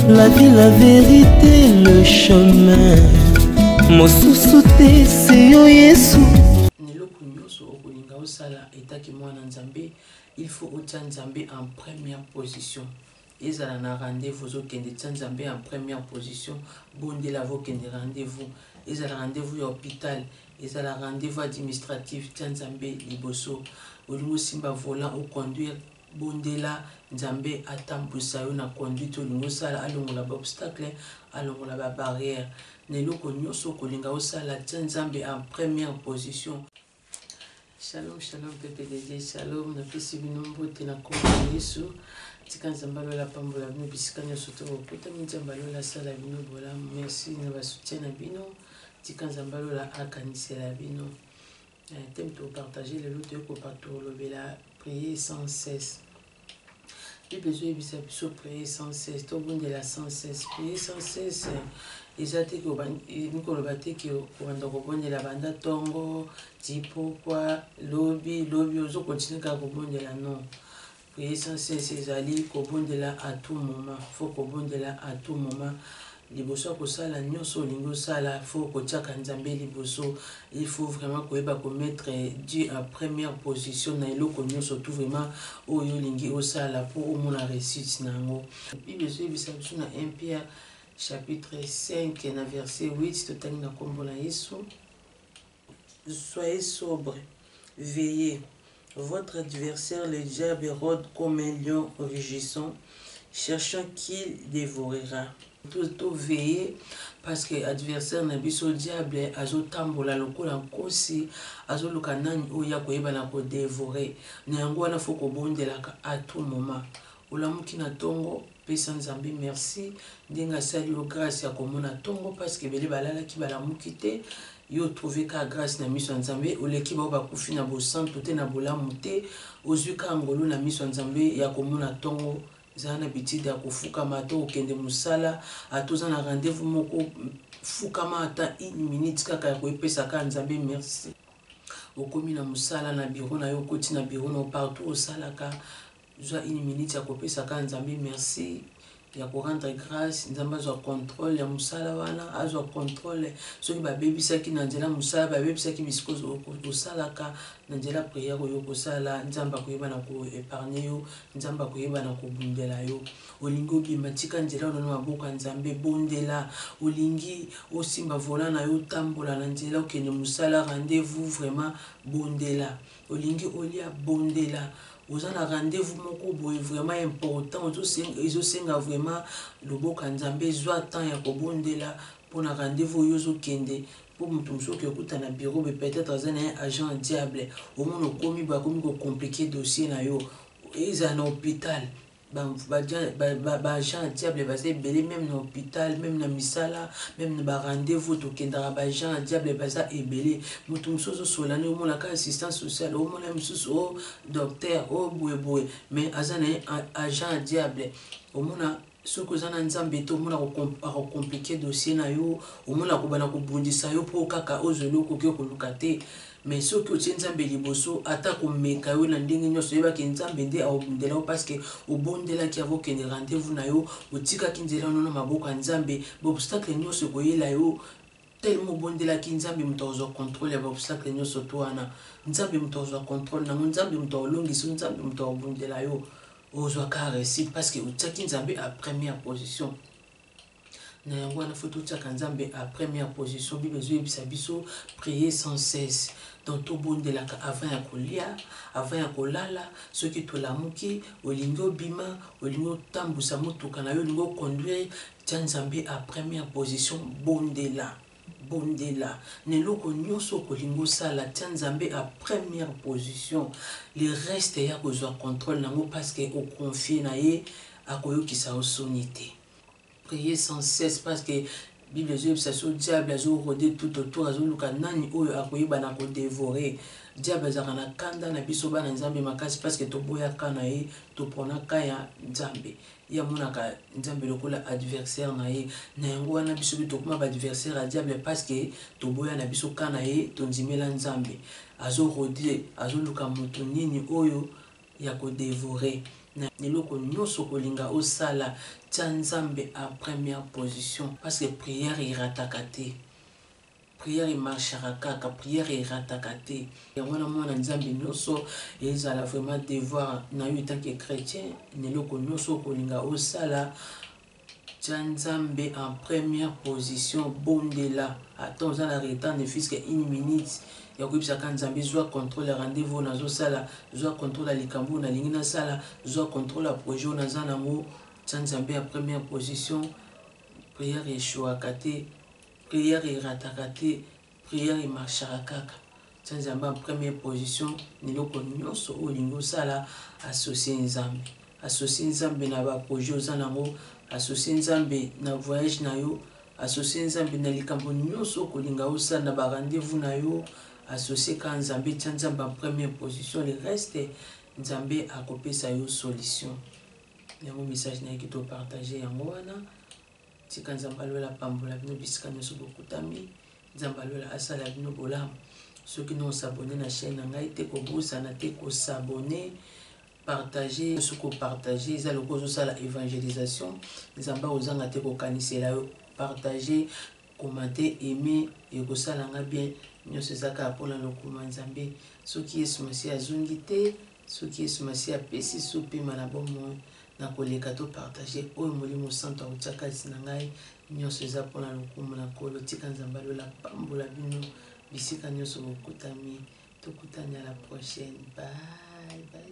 La vie, la vérité, le chemin. Mosusu te seyo Yesu. Neloko nyonso okolinga osala etaki mwana Nzambe, il faut otia Nzambe en première position. Ezala na rendez-vous okende tia Nzambe en première position, bondela vokende rendez-vous. Ezala rendez-vous ya hôpital, ezala rendez-vous administratif, tia Nzambe liboso. Olingo simba volant au conduire, bondela Nzambe atambusa yo na conduite olingo sala alongola ba obstacle, alongola ba barrière. Neloko nyonso kolinga osala tia Nzambe en première position. Shalom, shalom, PPDD, shalom, na pesi bino mbote na kombo Yesu. Tika Nzambe alola pambola bino bisika nyonso to okuta Nzambe alola sala bino bola. Merci na ba soutien na bino. Tika Nzambe alola akanisela bino. Thème to partager le lot ko patolobela, prier sans cesse. Bible zo ebisa biso prier sans cesse, to bondela sans cesse, prier sans cesse. Ezate ko nikoloba te ke obanda kobondela banda tongo tipo kwa lobi ozo continue ka kobondela non. Prier sans cesse ezali kobondela à tout moment, faut kobondela à tout moment. Liboso kosala nyonso lingo sala, faut kotiaka Nzambe liboso. Il faut vraiment koyeba ko mettre Dieu en première position na eloko nyonso tout vraiment oyo lingi osala pour omona réussite nango. Bible zo ebisa biso na 1 Pierre chapitre 5, verset 8, soyez sobre, veillez. Votre adversaire, le diable, rôde comme un lion rugissant, cherchant qui dévorera. Tout veiller parce que l'adversaire n'a pas le diable, azo tambola lokola nkosi, azo lukanani oya koyeba na ko dévorer. Nyango na foko bondelaka à tout moment. Olamuki na tongo pesa Nzambe merci ndenga sali yo grâce ya komona tongo parce que bele balala ki balamuki te yo trouver ka grâce na miso Nzambe oleki ba bakufi na bo santo te na bolamu te ozuka ngolo na miso Nzambe ya komona tongo zana bitide ya kufuka mato okende musala atoza na rendez-vous moko fukama ata 1 minute kaka ya koepesa ka Nzambe merci okomi na musala na bureau na yo koti na bureau no partout osalaka Zwa 1 minute ya kopesa ka Nzambe merci ya ko rendre grâce Nzambe azwa contrôle ya musala wana azwa contrôle soki babebisaki na nzela musala babebisaki bisiko osalaka na nzela prière oyo kosala Nzambe akoyeba na ko épargner yo Nzambe akoyeba na ko bundela yo olingi obima tika nzela ono na maboko ya Nzambe bondela olingi osimba volant na yo tambola na nzela okende musala rendez-vous vraiment bondela olingi olia bondela. Vous avez un rendez-vous vraiment important. Ils ont vraiment le beau Nzambe soit temps ya kobondela pour un rendez-vous yozo kende pour mutumso ki okuta na bureau mais peut-être un agent diable au moins komi ba compliqué dossier na yo ils en hôpital agent diable basé belé même dans l'hôpital même dans misala même dans rendez-vous to kendara agent diable basa ebelé mutumso zo solane au moins la assistance sociale au moins mususu docteur boy mais agent diable au moins ce que zana Nzambe to mona ko compliquer dossier na yo au mona ko bana ko bundisa yo po kaka ozelo ko ke ko lukate mais ce que tu Nzambe liboso ata ko meka yo na ndenge nyoso yeba ke Nzambe nde a obundela parce que au bondela ki avo ke rendez-vous na yo otika ki nzela no maboko Nzambe bo obstacle nyoso ko yela yo tellement bondela ki Nzambe mtozo contrôle ya obstacle nyoso to ana Nzambe mtozo contrôle na Nzambe mtolongisa Nzambe mtobundela yo ozwaka réussite parce que utaki Nzambe à première position na yango na photo utaka Nzambe à première position Bible zo ebisa biso prier sans cesse dans tout bondelaka avant ya kolia avant ya kolala soki tolamuki olingi obima olingi tambusa motuka na yo olingi conduire tia Nzambe à première position bondela neloko nyonso kolingo sala tia Nzambe à première position le reste ya kozwa contrôle nango parce que au confier na ye akoyokisa osonité prier sans cesse parce que Bible zo ebisa so diable azo rôder tout autour azo luka nani oyo akoyeba na ko dévorer diable azaka na kanda na biso bana Nzambe makasi parce que toboya kana ye topona kaya Nzambe ya monaka Nzambe lokola adversaire na ye na yango wana biso bitokuma ba adversaire a diable parce que toboya na biso kana ye tonzimela Nzambe azo rôder azo luka moto nini oyo ya ko dévorer eloko nyonso kolinga osala tia nzambe en première position parce que prière erataka te, prière emarchaka kaka, prière erataka te. Yango na mwana nzambe nyonso ezala vraiment devoir na yo tant que chrétien, eloko nyonso kolinga osala tia nzambe en première position, bondela ata oza na retard ne fils que 1 minute ya koyebisaka nzambe zwa contrôle ya rendez-vous nazosala, zwa contrôle ya likambo nalingi nasala, zwa contrôle ya projet naza nango, tia nzambe en première position. Prière eshwaka te, prière erataka te, prière emarchaka kaka, tia nzambe en première position. Eloko nyonso olingi osala associe nzambe, associe nzambe na baprojet oza nango, associe nzambe na voyage na yo, associe nzambe na likambo nyonso kolinga osala na barendez-vous na yo, associé ka nzambe, tia nzambe en première position, le reste nzambe akopesa yo solution. Yango message na ki to partager yango wana, tika nzambe alola pambola bino bisika nyonso bokutami, nzambe alola asala bino bolamu. Soki non s'abonner na chaîne na ngai te kobosana te ko s'abonner, partager, ce ko partager, eza loko zo sala évangélisation, nzambe ozanga te ko kanisela yo, partager, commenter, aimer et ko sala nga bien. Nyonso ezaka mpona lokuma nzambe. Soki Yesu Masiya azongi te, soki Yesu Masiya apesi so pema na bomoi, na koleka to partager oyo molimo santo autiaka kati na ngai, nyonso eza mpona lokumu na kolo. Tika nzambe alola pambola bino bisika nyonso bokutami, tokutani à la prochaine. Bye bye.